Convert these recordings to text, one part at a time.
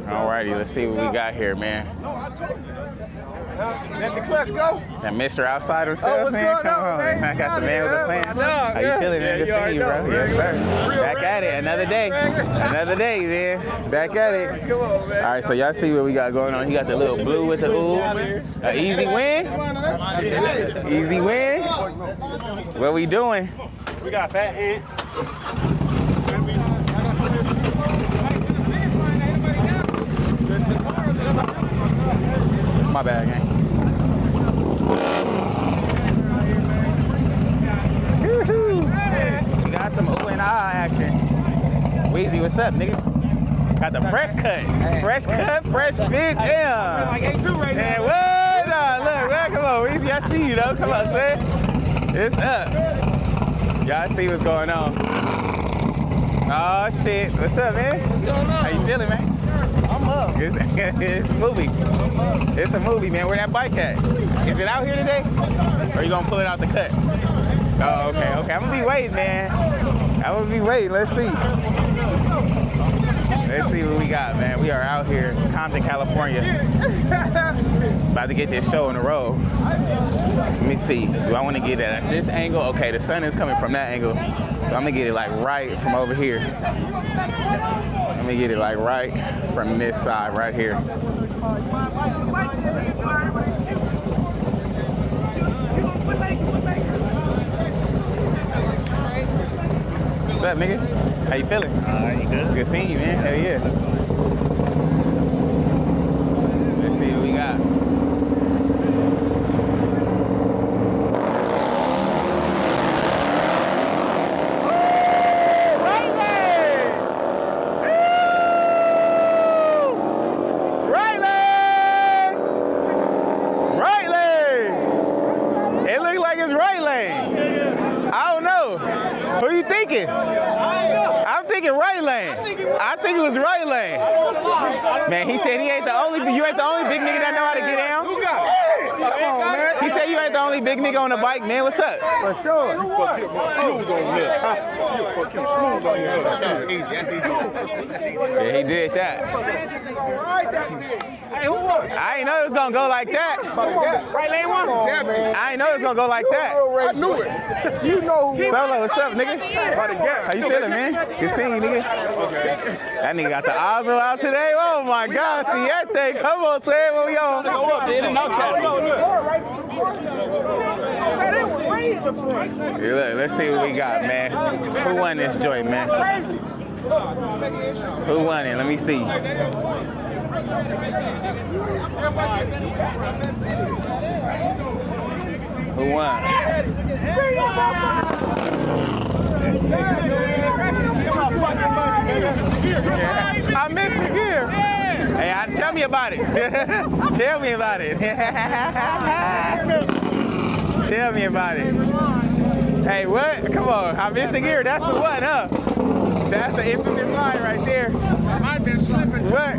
Alrighty, let's see what we got here, man. Let the clutch go. That Mr. Outside himself, what's man. going Come on, on. man? I got the man with the plan. How you feeling, man? Good seeing you, bro. Yes, sir. Back at it. Another day. Another day, man. Back at it. Come on, man. All right, so y'all see what we got going on. He got the little blue with the ooh. Easy win. Easy win. What we doing? We got fat ants. It's my bad, gang. We got some ooh and ah action. Weezy, what's up, nigga? Got the fresh cut. Fresh cut, fresh fit. Damn. Like A2 right now. What? Look, man, come on, Weezy. I see you, though. Come on, son. It's up. Y'all see what's going on. Oh, shit. What's up, man? What's going on? How you feeling, man? I'm up. It's a movie. It's a movie, man. Where that bike at? Is it out here today? Or you gonna pull it out the cut? Oh, okay. I'm gonna be waiting, man. I'm gonna be waiting. Let's see. Let's see what we got, man. We are out here in Compton, California. About to get this show on the road. Let me see. Do I want to get it at this angle? Okay, the sun is coming from that angle. So I'm gonna get it like right from over here. Let me get it like right from this side right here. What's up, nigga? How you feeling? You good? Good seeing you, man. Hell yeah. Let's see what we got. Who you thinking? I'm thinking right lane. I think it was right lane. Man, he said he ain't the only. You ain't the only big nigga that know how to get down. Come on, man. He said you ain't the only big nigga on the bike, man. What's up? For sure. You fuck him smooth on here. You fuck him smooth on here. That's easy. Yeah, he did that. Hey, who won? I ain't know it was gonna go like that. Right lane one? Yeah, man. I ain't know it was gonna go like that. I knew it. You know who. Solo, what's up, nigga? By the gap. How you feeling, man? Good seeing you, nigga. That nigga got the Oslo out today. Oh my God, see that thing. Come on, Ted, what we on? Go up, dude, and out Yeah, look, let's see what we got, man. Who won this joint, man? Who won it? Let me see. Who won? I missed the gear. Hey, tell me about it. Tell me about it. Tell me about it. Hey, what? Come on. I missed the gear. That's the one, huh? That's the infamous line right there. I've been slipping. What?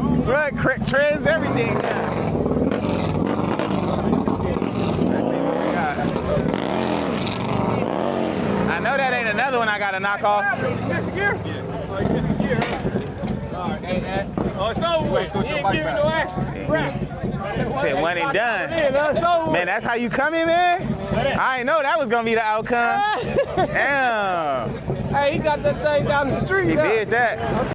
Trends everything now. I know that ain't another one I gotta knock off. Mr. Gear? Oh, you missed the gear. Oh, it's over with. You ain't giving no action. Said one and done. It's over. Man, that's how you coming, man? I ain't know that was gonna be the outcome. Damn. Hey, he got that thing down the street. He did that.